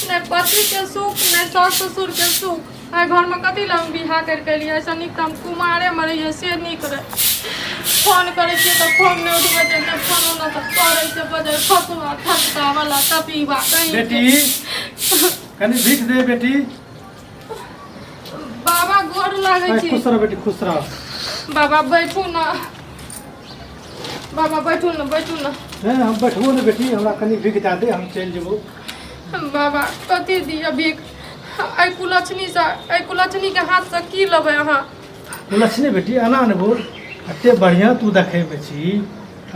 नहीं पति के सुख नहीं सास ससुर के सुख आई घर में कथी लग बिहा करके लिए ऐसा निक हम कुमारे में रहिए से निक रहे फोन करे तो फोन नहीं उठबे छै नहीं फोन ना तो करे से बजे फसुआ ठसका वाला तपीबा कहीं बेटी कनी भीख दे बेटी। बाबा गोर लागे छी। खुश रह बेटी खुश रह। बाबा बैठू ना बाबा बैठू ना हम बैठबो ना बेटी हमरा कनी भीख दे दे हम चल जेबो। बाबा कथी दिया भीख आई कुलछनी के हाथ से की लेबै अहाँ। कुलछनी बेटी एना ने बोल एते बढ़िया तू देखे में छी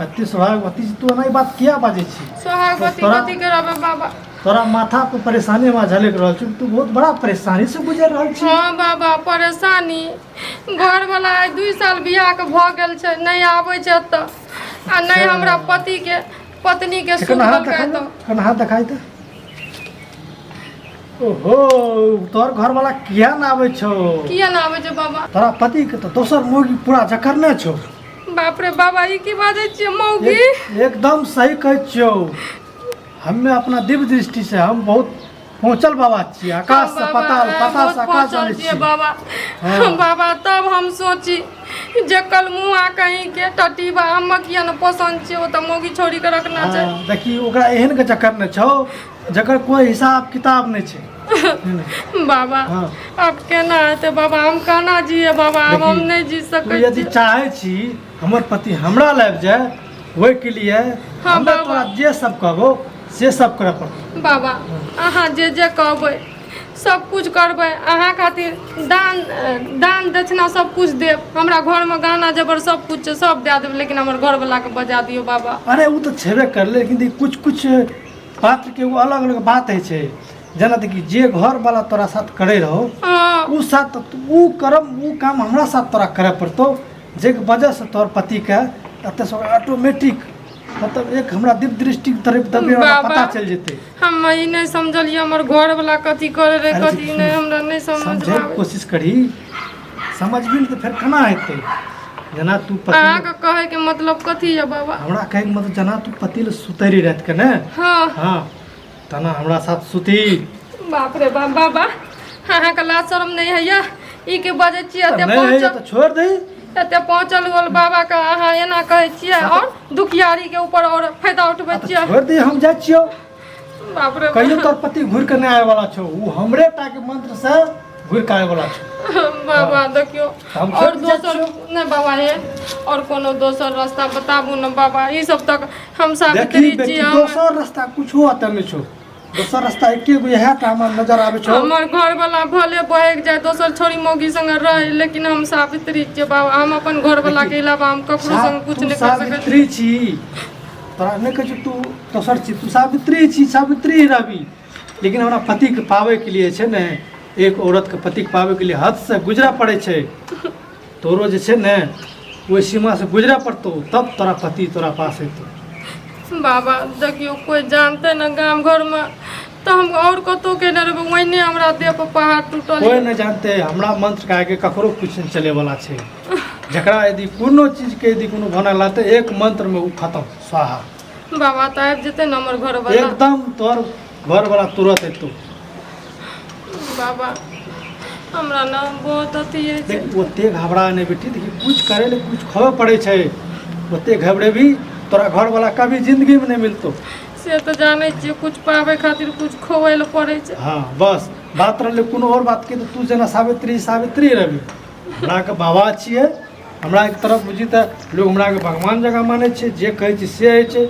एते सोहागवती तू एना बात किया बाजे छी। सोहागवती कथी करबे बाबा तोरा माथा पे परेशानी में झलक रहल छी तू बहुत बड़ा परेशानी से गुजर रहल छी। हां बाबा परेशानी घर वाला 2 साल बियाह के भ गेल छै नहीं आबै छै त आ नहीं हमरा पति के पत्नी के सुख देलकै त कना हाथ दिखाई त ओहो तोर घर वाला किया ना आवे छौ। किया ना आवे छै बाबा तोरा पति के तो दोसर मौगी पूरा जकरने छौ। बाप रे बाबा ई की बाजै छियै मौगी एकदम सही कहै छियौ। हमें अपना दिव्य दृष्टि से हम बहुत पहुंचल बाबा छी आकाश से पाताल पाताल से आकाश जाने छी बाबा। बाबा तब हम सोची जे कल मुआ कहीं के टटीबा हम किया न पसंद छै ओ त मौगी छोड़ी के रखना छै। देखी ओकरा एहन के चक्कर न छौ जकर कोई हिसाब किताब नहीं छै। बाबा अब केना हेतै बाबा हम केना जिए बाबा अब हम नहीं जी सकै छी। यदि चाहे छी हमर पति हमरा लाग जाए ओइ के लिए हम तोरा जे सब कहबो से सब करे पड़तौ। बाबा अहाँ जे कहबै सब कुछ करबै अहाँ खातिर दान दक्षिणा सब कुछ देब हमरा घर में गहना जेवर सब कुछ छै सब दे देब लेकिन हमर घर वाला के बजा दियो बाबा। अरे वो तो छेबे कर लेकिन कुछ पात्र के वो अलग अलग बात है छै जना देखी जे घर वाला तोरा साथ करे रहो उ साथ उ करम उ काम हमरा साथ तोरा करे पड़तो जे के वजह से तोर पति के एते सब ऑटोमेटिक मतलब एक हमरा दिव्य दृष्टि तरफ पता चल जेते। हम ई नहीं समझलिए हमर घर वाला कथी करे रे कथी नहीं हमरा नहीं समझ आवे। कोशिश करी समझबिन त फिर केना हेतै जना तू पति अहाँ के कहे के मतलब कथी है बाबा। हमरा कहे के मतलब जना तू पति ले सुतरी रात के ने हां तना हमरा साथ सुती। बाप रे बाप बाबा अहाँ के लाज शरम नहीं है या ई के बजे छी एते पहुंच त छोड़ दे एते पहुंचल गोल बाबा का अहाँ एना कहे छियै और दुखियारी के ऊपर और फायदा उठबै छियै। छोड़ दे हम जाय छियो। बाप रे कहियो तोर पति घुर के नहीं आए वाला छौ उ हमरे टा के मंत्र से घुर के आए वाला छौ। बाबा देखियो और दोसर नहीं बाबा हे और कोनो दोसर रास्ता बताबू न बाबा ई सब तक हम साबित्री छी। हम दोसर रास्ता कुछ होत नहीं छौ दोसर रास्ता एके गो है त हमर नजर आवे छौ। हमर घर वाला भले बहक जाए दोसर छोरी मौगी संग रहे लेकिन हम साबित्री छी बाबा हम अपन घर वाला के अलावा हम ककरो संग कुछ नहीं कर सकै। साबित्री छी तोरा नहीं कह तू दोसर छी तू साबित्री छी साबित्री रवि लेकिन हमरा पति के पावे के लिए छै ने एक औरत के पति के पावे के लिए हद से गुजरा पड़े छै तोरो जे छै ने ओइ सीमा से गुजरा पड़तो तब तोरा पति तोरा पास एतो। बाबा देखियो कोई जानते न गांव घर में तो हम और कतो के न रहबे वही हमरा देह पर पहाड़ टूटल कोई नहीं जानते हमरा मंत्र के आगे ककरो कुछ नहीं चले वाला छै जकरा यदि कोनो चीज के यदि कोनो बना लाते एक मंत्र में उ खत्म स्वाहा। बाबा त आबि जेते न हमर घर वाला एकदम तोर घर वाला तुरंत एतो। बाबा हमरा ना बहुत अथी है छै ओते घबरा नहीं बेटी देखी कुछ करे ले कुछ खबर पड़े छै ओते घबरे भी तोरा घर वाला कभी जिंदगी में नहीं मिलतो। से तो जाने छी कुछ पावे खातिर कुछ खोवे ल पड़े छै। हां बस बात रहले कोनो और बात के तो तू जना सावित्री रवि हमरा के बाबा छिए हमरा एक तरफ बुझी त लोग हमरा के भगवान जगह माने छै जे कहै छै से है छै।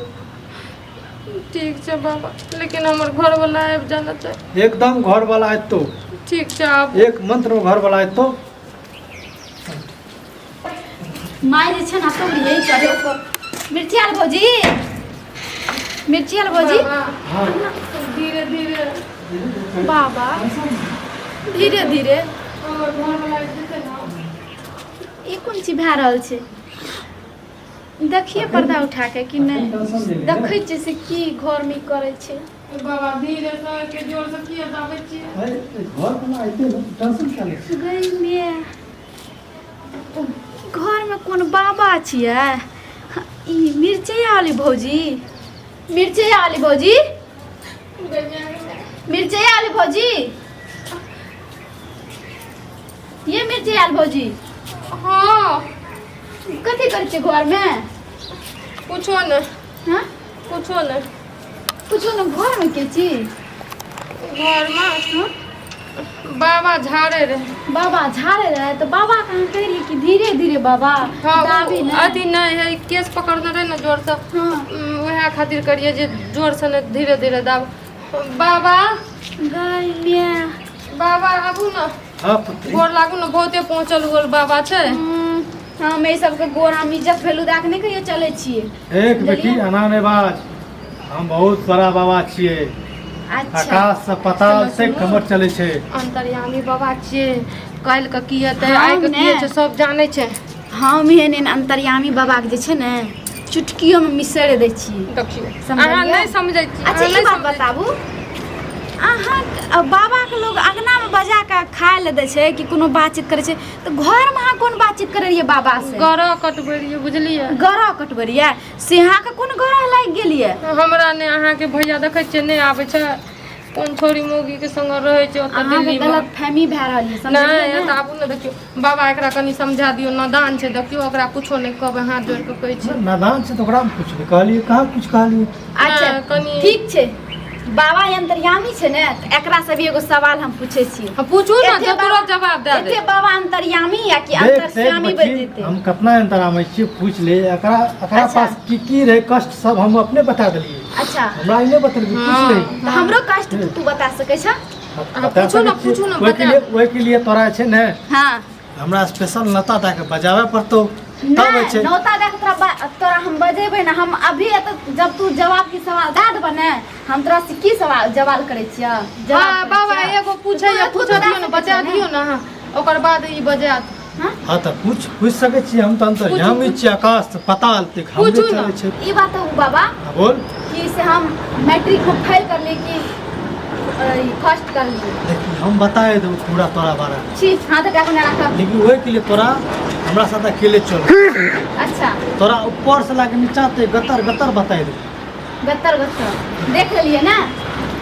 ठीक छै बाबा लेकिन हमर घर वाला आबि जाना चाहिए एकदम घर वाला एतो। ठीक छै आप एक मंत्र में घर वाला एतो। माय जे छै ना तो यही करे मिर्ची आल भौजी हां धीरे धीरे बाबा धीरे धीरे हमर घर वाला जेते ना ई कोन चीज भए रहल छै देखिए पर्दा उठा के कि नहीं देखै छी से की घर में करे छै। बाबा धीरे से के जोर से किए जाबै छी घर में आइते न टेंशन क्या ले गई में घर में कोन बाबा छियै ई मिर्ची आली भौजी मिर्ची आलू भौजी, ये मिर्ची आलू भौजी हाँ कथी करै छियै घर में? कुछो न हाँ कुछो न कुछो न, घर में के छी? घर में बाबा झाड़े रहे। बाबा झाड़े रहे तो बाबा कहाँ कहली कि धीरे धीरे बाबा दाबी ना। अथी नहीं है केस पकड़ने रहे ना जोर से। हाँ वह खातिर करिए जे जोर से न धीरे धीरे दाब। बाबा गइलिया बाबा आबू न हाँ पुत्री गोर लागू न बहुते पहुँचल गोल बाबा छे। हम ई सबके गोर हम इज्जत भेलू दए के नहीं कहियो चलै छियै। एक बेटी अनानेबाज, हम बहुत बड़ा बाबा छिए। अच्छा आकाश से पाताल से कमर चले छे। अंतर्यामी बाबा छिए, काल्हि के की हेतै हाँ आइ के की ने। छै सब जानै छै। हम एहन अंतर्यामी बाबा के जे छै ने चुटकियो में मिसरि दै छियै। देखियो समझलियै? अहाँ नहीं समझै छी। अच्छा ई बात बताबू, अहाँ बाबा के लोग अंगना में बजा के खाय ले दै छै कि कोनो बातचीत करे छै, तो घर में अहाँ कोन बातचीत करे रहियै बाबा से? गरह कटबै रहियै बुझलियै। गरह कटबरिया से अहाँ के कोन गरह लागि गेलियै? हमरा ने अहाँ के भैया देखै छियै नहीं आबै छै, कोन छोरी मौगी के संग रहै छै ओतऽ अहाँ के दिल्ली में। गलत फहमी भए रहल है नहीं समझलियै तऽ ने? आबू ने देखियो बाबा एकरा कनी समझा दियो, नादान छै देखियो ओकरा कुछो नहीं कहबै, हाथ जोड़ के कहै छी। नादान से तो ओकरा में कुछ नहीं कहलिए, कहाँ कुछ कहलिए। अच्छा हाँ, कनी- ठीक छै, बाबा अंतर्यामी छै ने तऽ एकरा से भी एगो सवाल हम पूछे छी। हम पूछू ना एते जो बाबा- तुरंत जवाब दे दे। एते बाबा अंतर्यामी या कि देख देख अंतर्यामी बन बच्ची, जेते? हम कितना अंतरामे छिए पूछ ले। एकरा एकरा अच्छा। पास की रहे कष्ट सब हम अपने बता दिलिए। अच्छा हमरा इने बतलबी हाँ। कुछ नहीं। तो हमरो कष्ट तू बता सकै छ? बता पूछू ना, सकै छियै। पूछू ना, ओहि के बता। लिए ओहि के लिए तोरा छै ने हाँ हमरा स्पेशल नता दे के बजावे पड़तो, तब होइ नहीं छै। नौता देख तोरा हम बजेबै ना, हम अभी जब तू जवाब के सवाल दे देबऽ ने हम तोरा से की सवाल जवाब करै छियै? हाँ बाबा एगो पूछै या पूछ दियो ना, बता दियो ना हाँ, ओकर बाद ई बजात। हाँ तो पूछ सकै छियै। हम तो अंतर्यामी छियै, आकाश से पाताल तक हमरे पूछू ना। चलै छै। ई बात हो बाबा हाँ, बोल। कि से हम मैट्रिक में फेल कर ली कि फर्स्ट कर ली? देखी हम बताए दो पूरा तोरा बारे में, छी हाथ हटा के ना रख। लेकिन ओहि के लिए तोरा हमरा साथ अकेले चल। अच्छा तोरा ऊपर से लाके नीचा तक गतर गतर बताए दे। गत्तर गत्तर देख लेलिए ना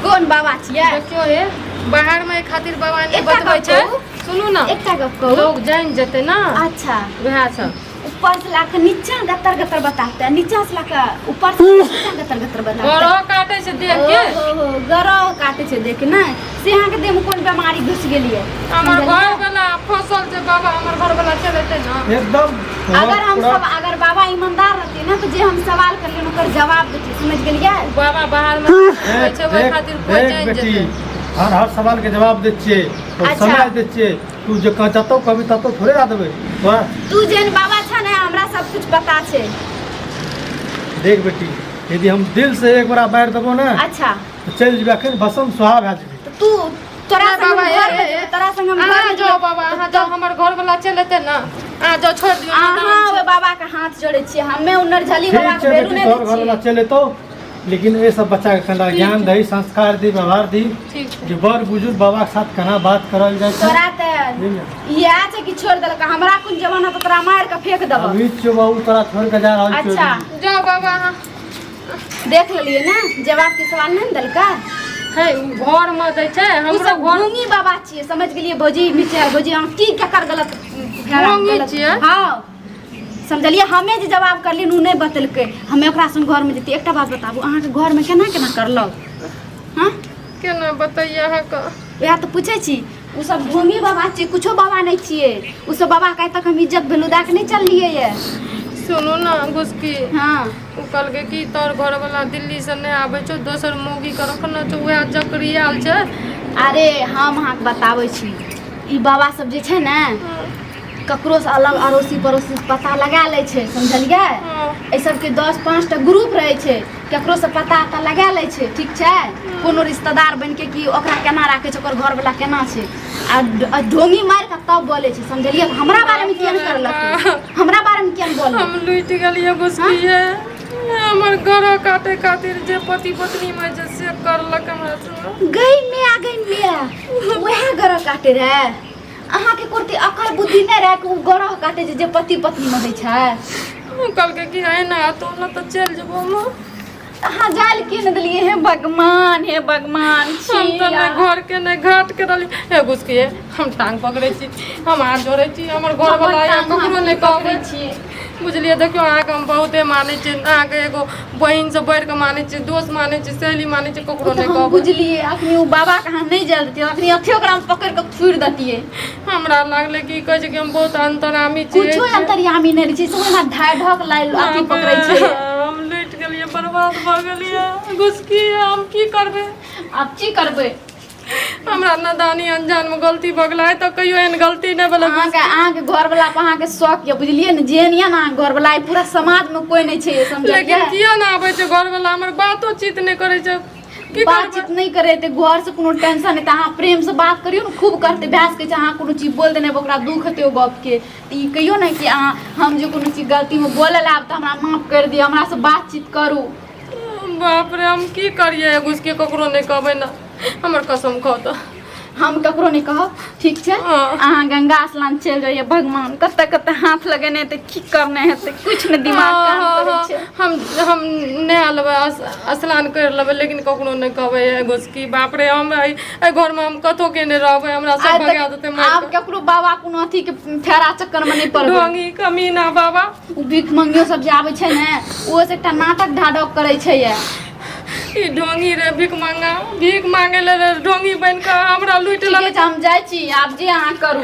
कौन बाबा छियै? देखियो हे बाहर में खातिर बाबा ने एकटा बतबै गप छै। कहू। सुनू ना एकटा गप कहू। लोग जान जेते ना अच्छा वह सब। ऊपर से लाके नीचा गत्तर गत्तर बताते हैं, नीचा से लाके ऊपर से नीचा गत्तर गत्तर बताते हैं। गरह काटे से देख के ओहो गरह काटे छै देख ना से अहाँ के देह में कोन बीमारी घुस गेलिए? हमर घर वाला फसल छै बाबा, हमर घर वाला चलते ना एकदम अगर हम पूरा- सब अगर बाबा ईमानदार रहते ना तो जे हम सवाल कर लेन ओकर जवाब देते, समझ गेलिए? बाबा बाहर में रहै छै ओहि देख खातिर कोई देख जान बेटी, जेते। हर सवाल के जवाब दे छियै और अच्छा। समय दे छियै। तू जे कहतो कभी ततो थोड़े आ देबै तोरा। तू जेन बाबा छ ना हमरा सब कुछ पता छै। देख बेटी, यदि हम दिल से एक बार बाहर देबो ना अच्छा तो चल जेबे अखन भसम सुहा भए जेबे। तो तू तोरा नहीं संग हम बाबा, घर ए, में ए, जेबै, तोरा संग हम घर अहाँ में जाओ जेबै। बाबा, अहाँ जाओ, हमर घर वाला चलते ना अहाँ जाओ छोड़ दियो ना। अहाँ वे बाबा के हाथ जोड़े छियै, हमें उन्नर झली बाबा ठीक के छै बेलू बेटी, नहीं तोहर दै घर वाला छियै। चले तो, लेकिन ये सब बच्चा के कना ज्ञान दही, संस्कार दी, व्यवहार दी, ठीक छै। जे बड़ बुजुर्ग बाबा के साथ केना बात करल जाय छै। तोरा ते ये छै कि छोड़ देलक, हमरा कोन जमाना तो तोरा मार के फेंक देब। अभी छो बाबू तोरा छोड़ के जा रहल छियै। अच्छा जाओ बाबा अहाँ देख लेलिए ना जवाब के सवाल नहीं देलका। है घर में दै छै उ हमरो सब घर ढोंगी बाबा छियै, समझ गेलिए? भौजी मिचार भौजी अहाँ की ककर गलत ढोंगी गलत- छियै? हाँ समझलिए? हमें जे जवाब करलिए उ नहीं बतेलकै, हमें ओकरा संग घर में जेती। एकटा बात बताबू, अहाँ के घर में केना केना करलक? हाँ केना बताइए अहाँ के? वएह तो पूछे छी। उ सब ढोंगी बाबा छियै, कुछो बाबा नहीं छियै। उ सब बाबा के आइ तक हम इज्जत भेलू दए के नहीं चललिए ये। सुनू ना घुसकी, हाँ उ कहलकै कि तोर घर वाला दिल्ली से नहीं आबै छौ, दोसर मौगी के रखना छौ, वएह चक्री आयल छै। अरे हम अहाँके बताबै छी, ई बाबा सब जे छै ने ककरो से अलग अड़ोसी पड़ोसी से पता लगा लै छै, समझलिए? हाँ। एहि सबके 10-5 टा ग्रुप रहै छै, केकरो से पता लगा लै छै, ठीक छै? कोनो रिश्तेदार बन के कि ओकरा केना राखै छै, ओकर घर वाला केना छै, आ ढोंगी मार के तब बोले छै, समझलिए? हमरा बारे में किया नहीं करलक? हमरा बारे में किया नहीं बोल? हम लुटि गेलिए घुसकी है। हमर घर काटे खातिर जे पति पत्नी में जे से करलक हमरा से। गई मिया वह गरह काटे रहे। अहाँ के कोती अकल बुद्धि नहीं रहे कि उ गरह काटे जे पति पत्नी में होइ छै। उ कहलकै कि है ना तो ना तो चल जेबो हम। कहाँ जाल के न दिलिए हे भगवान हम तो ने घर के ने घाट के रहली हे घुसकी हम टांग पकड़े छी हम हाथ जोड़े छी हमर घर वाला या ककरो ने कहबै छी बुझलिए देखियो आके हम बहुते माने छी आके एगो बहिन से बढ़ के माने छी दोस्त माने छी सहेली माने छी ककरो ने कहबै बुझलिए अखनी उ बाबा के हम नहीं जाल देतिए अखनी अथी ओकरा हम पकड़ के छुड़ देतिए हमरा लागले कि कहै छै कि हम बहुत अंतरामी छी कुछो अंतर्यामी नहीं छी सब ना ढाई ढक लाइल अथी पकड़ै छै हम लुट गेलिए बर्बाद भ गेलिए घुसकी हम की करबै अब की करबै हमरा नादानी अनजान में गलती भ गेलै त कहियो एहन गलती नै भेलै अहाँ के घर वाला पर अहाँ के शौक ये बुझलिए न जेनिया ना घर वाला पूरा समाज में कोई नहीं छै समझलिए लेकिन किया ना आबै छै घर वाला हमर बातो चित नै करै छै की बातचीत नहीं करे ते घर से कोनो टेंशन नहीं अहाँ प्रेम से बात करियो न खूब करते भैंस के अहाँ कोनो चीज बोल देने ओकरा दुख हेते ओ गप के ई कहियो ना कि अहाँ हम जो कोनो चीज गलती में बोले लाब त हमरा माफ कर दियो हमरा से बातचीत करू बाप रे हम की करिए घुसके ककरो नै कहबै ना हमर कसम खा त हम ककरो नहीं कहब ठीक छै अहाँ गंगा स्नान चल जाइए भगवान कते कते हाथ लगेने ते की करने हेते कुछ न दिमाग काम करे छै हम नहा लेबै स्नान कर लेबै लेकिन ककरो नै कहबै घुसकी बाप रे हम एहि घर में हम कतो के नै रहबै हमरा सब भगा देते मार आप ककरो बाबा कोनो अथी के फेरा चक्कर में नहीं पड़बै ढोंगी कमीना बाबा उ भीख मंगियो सब जे आबै छै ने ओ से एकटा नाटक ढाडक करे छै ये ई ढोंगी रे भीख मांगे ले ढोंगी बन के हमरा लूट ठीक है हम जाय छी आप जे अहाँ करू